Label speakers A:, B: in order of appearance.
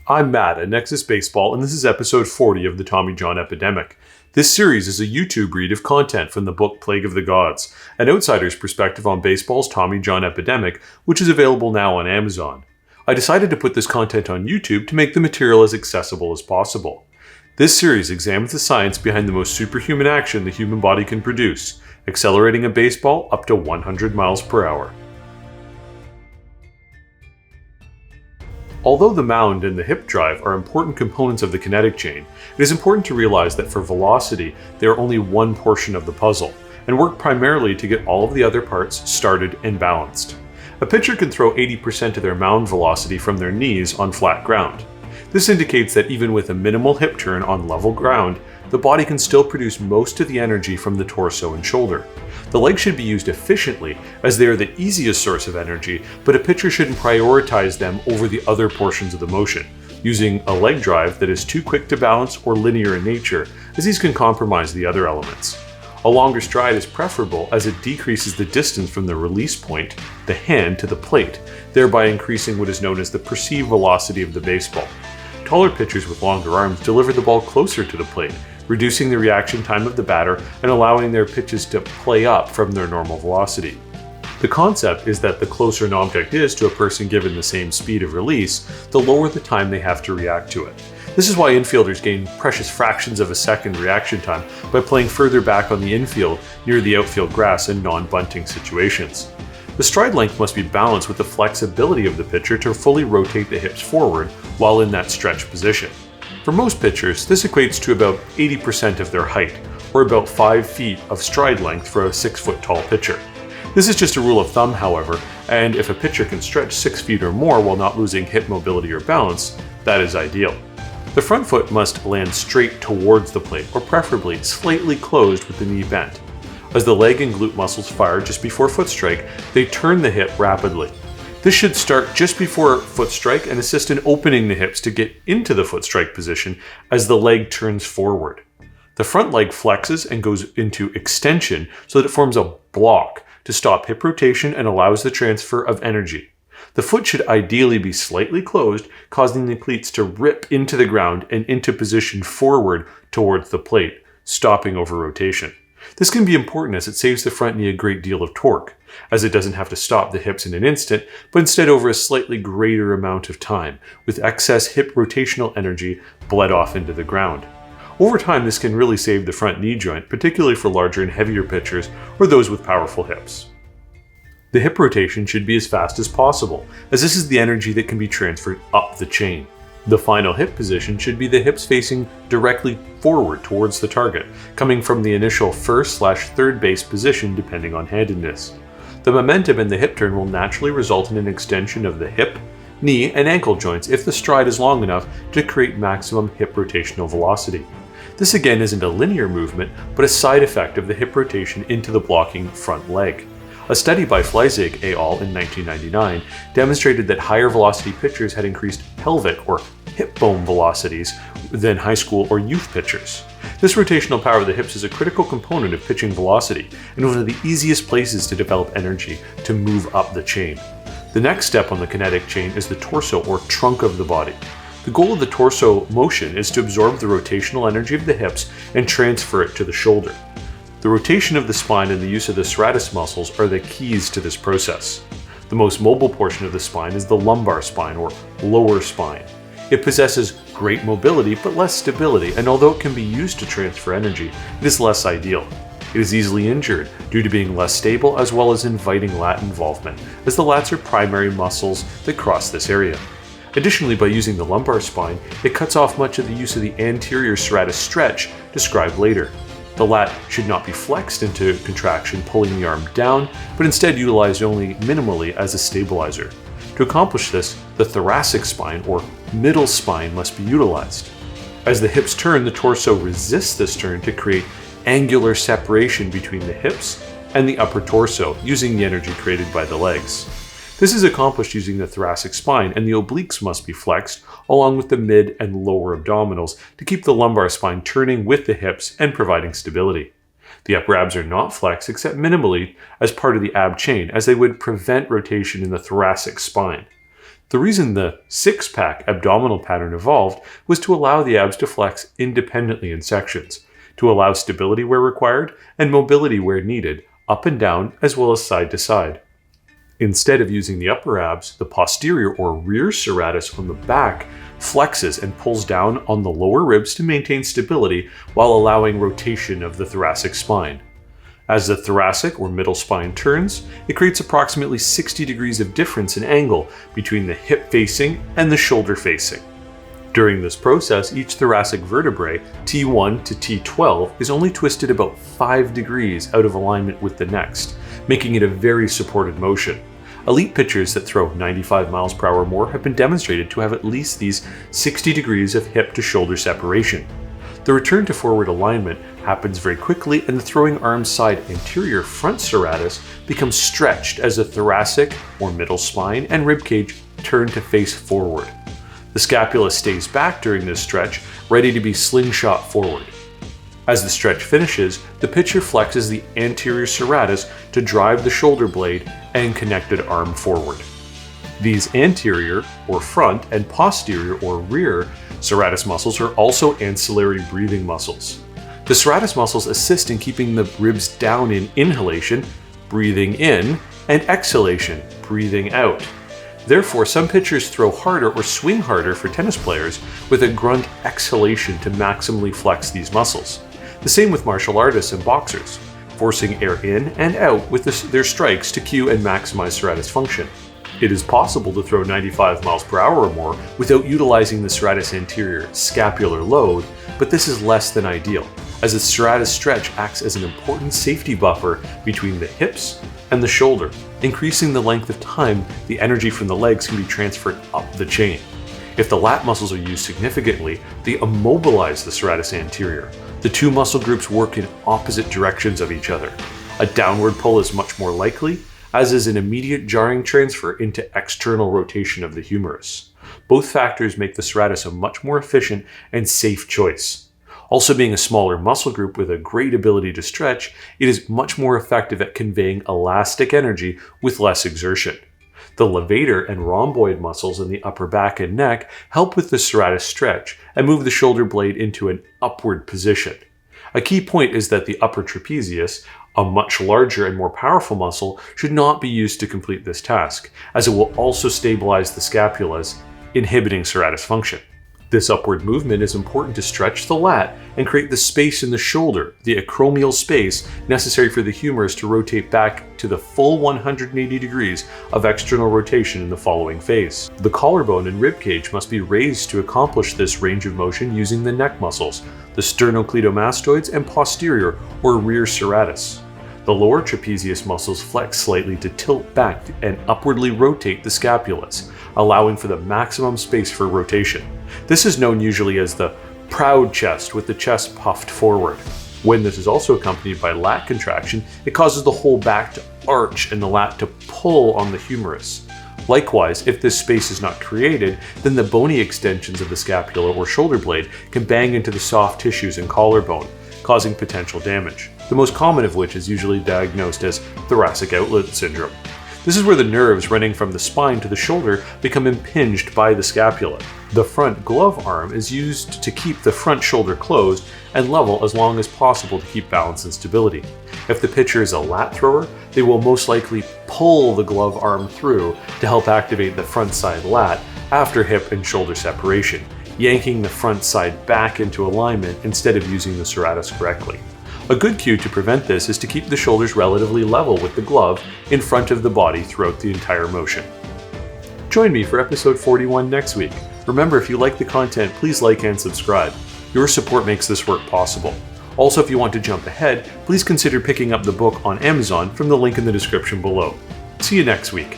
A: I'm Matt at Nexus Baseball, and this is episode 40 of the Tommy John Epidemic. This series is a YouTube read of content from the book Plague of the Gods, an outsider's perspective on baseball's Tommy John Epidemic, which is available now on Amazon. I decided to put this content on YouTube to make the material as accessible as possible. This series examines the science behind the most superhuman action the human body can produce, accelerating a baseball up to 100 miles per hour. Although the mound and the hip drive are important components of the kinetic chain, it is important to realize that for velocity, they are only one portion of the puzzle, and work primarily to get all of the other parts started and balanced. A pitcher can throw 80% of their mound velocity from their knees on flat ground. This indicates that even with a minimal hip turn on level ground, the body can still produce most of the energy from the torso and shoulder. The legs should be used efficiently, as they are the easiest source of energy, but a pitcher shouldn't prioritize them over the other portions of the motion, using a leg drive that is too quick to balance or linear in nature, as these can compromise the other elements. A longer stride is preferable as it decreases the distance from the release point, the hand, to the plate, thereby increasing what is known as the perceived velocity of the baseball. Taller pitchers with longer arms deliver the ball closer to the plate, reducing the reaction time of the batter and allowing their pitches to play up from their normal velocity. The concept is that the closer an object is to a person given the same speed of release, the lower the time they have to react to it. This is why infielders gain precious fractions of a second reaction time by playing further back on the infield near the outfield grass in non-bunting situations. The stride length must be balanced with the flexibility of the pitcher to fully rotate the hips forward while in that stretch position. For most pitchers, this equates to about 80% of their height, or about 5 feet of stride length for a 6-foot tall pitcher. This is just a rule of thumb, however, and if a pitcher can stretch 6 feet or more while not losing hip mobility or balance, that is ideal. The front foot must land straight towards the plate, or preferably slightly closed with the knee bent. As the leg and glute muscles fire just before foot strike, they turn the hip rapidly. This should start just before foot strike and assist in opening the hips to get into the foot strike position as the leg turns forward. The front leg flexes and goes into extension so that it forms a block to stop hip rotation and allows the transfer of energy. The foot should ideally be slightly closed, causing the cleats to rip into the ground and into position forward towards the plate, stopping over rotation. This can be important as it saves the front knee a great deal of torque, as it doesn't have to stop the hips in an instant, but instead over a slightly greater amount of time, with excess hip rotational energy bled off into the ground. Over time, this can really save the front knee joint, particularly for larger and heavier pitchers or those with powerful hips. The hip rotation should be as fast as possible, as this is the energy that can be transferred up the chain. The final hip position should be the hips facing directly forward towards the target, coming from the initial first/third base position depending on handedness. The momentum in the hip turn will naturally result in an extension of the hip, knee, and ankle joints if the stride is long enough to create maximum hip rotational velocity. This again isn't a linear movement, but a side effect of the hip rotation into the blocking front leg. A study by Fleisig et al. In 1999 demonstrated that higher velocity pitchers had increased pelvic or hip bone velocities than high school or youth pitchers. This rotational power of the hips is a critical component of pitching velocity and one of the easiest places to develop energy to move up the chain. The next step on the kinetic chain is the torso or trunk of the body. The goal of the torso motion is to absorb the rotational energy of the hips and transfer it to the shoulder. The rotation of the spine and the use of the serratus muscles are the keys to this process. The most mobile portion of the spine is the lumbar spine or lower spine. It possesses great mobility but less stability, and although it can be used to transfer energy, it is less ideal. It is easily injured due to being less stable as well as inviting lat involvement, as the lats are primary muscles that cross this area. Additionally, by using the lumbar spine, it cuts off much of the use of the anterior serratus stretch described later. The lat should not be flexed into contraction, pulling the arm down, but instead utilized only minimally as a stabilizer. To accomplish this, the thoracic spine or middle spine must be utilized. As the hips turn, the torso resists this turn to create angular separation between the hips and the upper torso, using the energy created by the legs. This is accomplished using the thoracic spine, and the obliques must be flexed, along with the mid and lower abdominals, to keep the lumbar spine turning with the hips and providing stability. The upper abs are not flexed except minimally as part of the ab chain, as they would prevent rotation in the thoracic spine. The reason the six-pack abdominal pattern evolved was to allow the abs to flex independently in sections, to allow stability where required and mobility where needed, up and down as well as side to side. Instead of using the upper abs, the posterior or rear serratus on the back flexes and pulls down on the lower ribs to maintain stability while allowing rotation of the thoracic spine. As the thoracic or middle spine turns, it creates approximately 60 degrees of difference in angle between the hip facing and the shoulder facing. During this process, each thoracic vertebrae, T1 to T12, is only twisted about 5 degrees out of alignment with the next, making it a very supported motion. Elite pitchers that throw 95 miles per hour or more have been demonstrated to have at least these 60 degrees of hip to shoulder separation. The return to forward alignment happens very quickly, and the throwing arm side anterior front serratus becomes stretched as the thoracic or middle spine and ribcage turn to face forward. The scapula stays back during this stretch, ready to be slingshot forward. As the stretch finishes, the pitcher flexes the anterior serratus to drive the shoulder blade and connected arm forward. These anterior or front and posterior or rear serratus muscles are also ancillary breathing muscles. The serratus muscles assist in keeping the ribs down in inhalation, breathing in, and exhalation, breathing out. Therefore, some pitchers throw harder or swing harder for tennis players with a grunt exhalation to maximally flex these muscles. The same with martial artists and boxers, forcing air in and out with their strikes to cue and maximize serratus function. It is possible to throw 95 miles per hour or more without utilizing the serratus anterior scapular load, but this is less than ideal, as the serratus stretch acts as an important safety buffer between the hips and the shoulder, increasing the length of time the energy from the legs can be transferred up the chain. If the lat muscles are used significantly, they immobilize the serratus anterior. The two muscle groups work in opposite directions of each other. A downward pull is much more likely, as is an immediate jarring transfer into external rotation of the humerus. Both factors make the serratus a much more efficient and safe choice. Also, being a smaller muscle group with a great ability to stretch, it is much more effective at conveying elastic energy with less exertion. The levator and rhomboid muscles in the upper back and neck help with the serratus stretch and move the shoulder blade into an upward position. A key point is that the upper trapezius, a much larger and more powerful muscle, should not be used to complete this task, as it will also stabilize the scapulas, inhibiting serratus function. This upward movement is important to stretch the lat and create the space in the shoulder, the acromial space necessary for the humerus to rotate back to the full 180 degrees of external rotation in the following phase. The collarbone and ribcage must be raised to accomplish this range of motion using the neck muscles, the sternocleidomastoids and posterior or rear serratus. The lower trapezius muscles flex slightly to tilt back and upwardly rotate the scapulas, allowing for the maximum space for rotation. This is known usually as the proud chest, with the chest puffed forward. When this is also accompanied by lat contraction, it causes the whole back to arch and the lat to pull on the humerus. Likewise, if this space is not created, then the bony extensions of the scapula or shoulder blade can bang into the soft tissues and collarbone, causing potential damage, the most common of which is usually diagnosed as thoracic outlet syndrome. This is where the nerves running from the spine to the shoulder become impinged by the scapula. The front glove arm is used to keep the front shoulder closed and level as long as possible to keep balance and stability. If the pitcher is a lat thrower, they will most likely pull the glove arm through to help activate the front side lat after hip and shoulder separation, yanking the front side back into alignment instead of using the serratus correctly. A good cue to prevent this is to keep the shoulders relatively level with the glove in front of the body throughout the entire motion. Join me for episode 41 next week. Remember, if you like the content, please like and subscribe. Your support makes this work possible. Also, if you want to jump ahead, please consider picking up the book on Amazon from the link in the description below. See you next week.